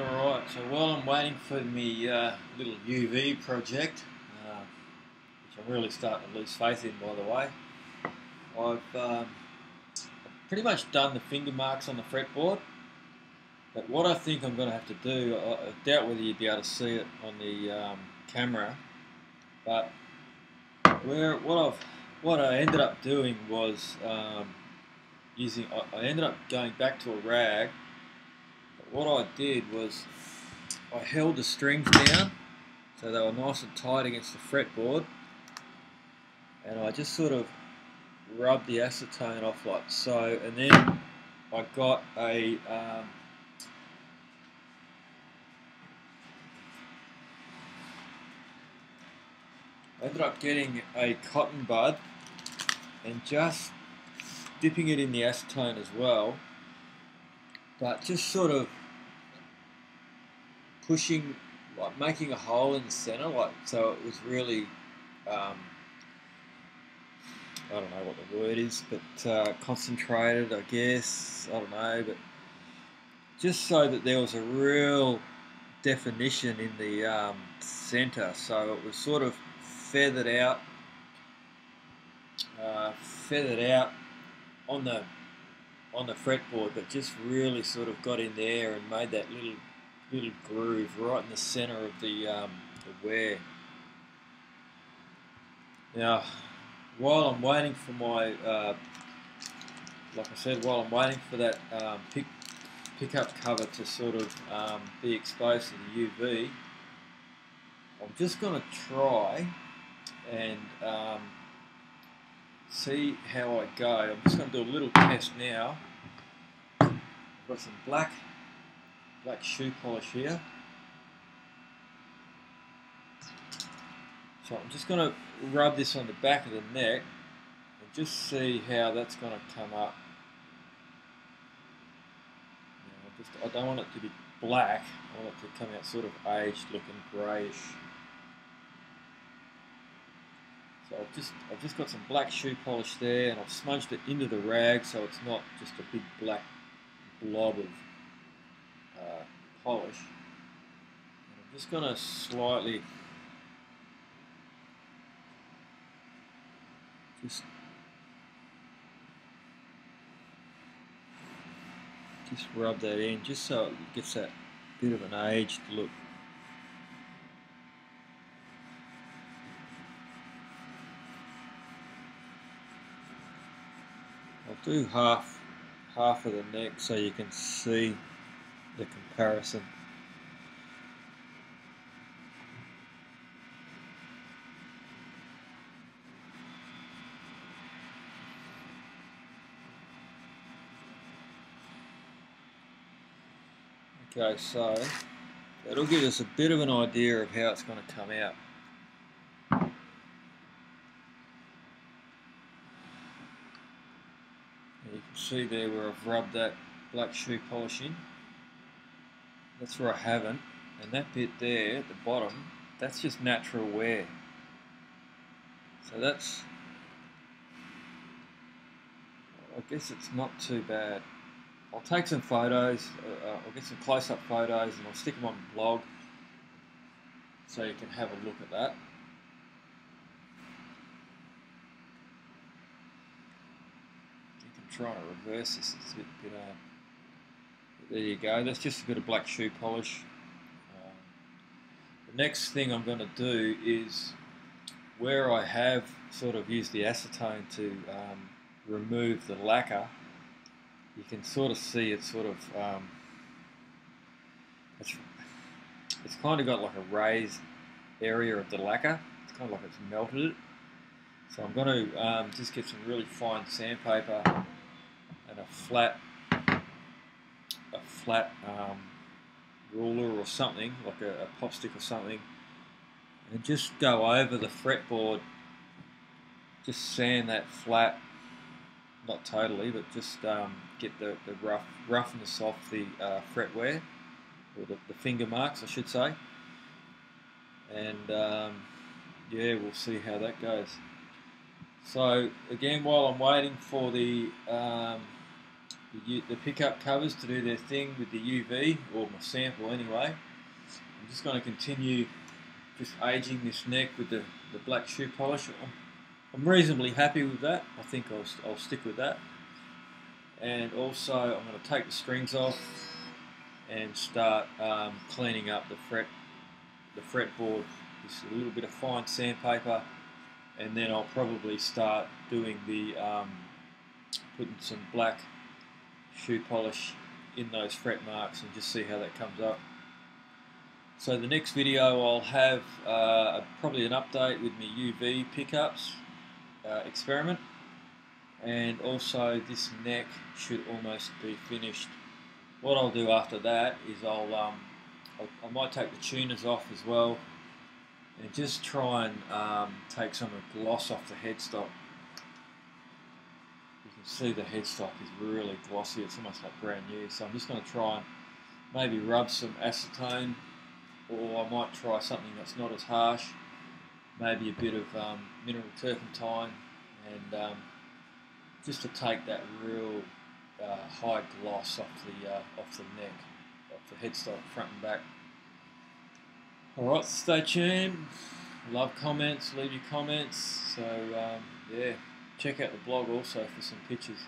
Alright, so while I'm waiting for me little UV project, which I'm really starting to lose faith in, by the way, I've pretty much done the finger marks on the fretboard. But what I think I'm going to have to do, I doubt whether you'd be able to see it on the camera, but what I ended up doing was I ended up going back to a rag. But what I did was I held the strings down so they were nice and tight against the fretboard, and I just sort of rubbed the acetone off like so, and then I got a I ended up getting a cotton bud and just dipping it in the acetone as well, but just sort of pushing, like making a hole in the center, like so it was really I don't know what the word is, but concentrated, I guess, I don't know, but just so that there was a real definition in the center, so it was sort of feathered out on the fretboard, but just really sort of got in there and made that little groove right in the center of the wear. Now, while I'm waiting for my, like I said, while I'm waiting for that pickup cover to sort of be exposed to the UV, I'm just going to try and see how I go. I'm just going to do a little test now. I've got some black shoe polish here. So I'm just going to rub this on the back of the neck and just see how that's going to come up. I don't want it to be black, I want it to come out sort of aged looking greyish. So I've just got some black shoe polish there, and I've smudged it into the rag so it's not just a big black blob of polish. And I'm just going to slightly just rub that in, just so it gets that bit of an aged look. I'll do half of the neck so you can see the comparison. Okay, so that'll give us a bit of an idea of how it's going to come out. And you can see there where I've rubbed that black shoe polish in. That's where I haven't, and that bit there at the bottom, that's just natural wear. So that's, I guess it's not too bad. I'll take some photos, I'll get some close-up photos and I'll stick them on the blog so you can have a look at that. You can try to reverse this, it's a bit but there you go, that's just a bit of black shoe polish. The next thing I'm going to do is, where I have sort of used the acetone to remove the lacquer, you can sort of see it's sort of, it's kind of got like a raised area of the lacquer. It's kind of like it's melted it. So I'm going to just get some really fine sandpaper and a flat ruler or something, like a pop stick or something, and just go over the fretboard, just sand that flat, not totally, but just get the roughness off the fretwear, or the finger marks I should say, and yeah, we'll see how that goes. So again, while I'm waiting for the the pickup covers to do their thing with the UV, or my sample anyway. I'm just going to continue just aging this neck with the black shoe polish. I'm reasonably happy with that. I think I'll stick with that. And also I'm going to take the strings off and start cleaning up the fretboard with a little bit of fine sandpaper, and then I'll probably start doing the putting some black shoe polish in those fret marks and just see how that comes up. So the next video I'll have probably an update with my UV pickups experiment, and also this neck should almost be finished. What I'll do after that is I might take the tuners off as well and just try and take some of the gloss off the headstock. You can see the headstock is really glossy, it's almost like brand new, so I'm just going to try and maybe rub some acetone, or I might try something that's not as harsh, maybe a bit of mineral turpentine, and just to take that real high gloss off the neck, off the headstock, front and back. Alright, stay tuned. Love comments, leave your comments. So yeah, check out the blog also for some pictures.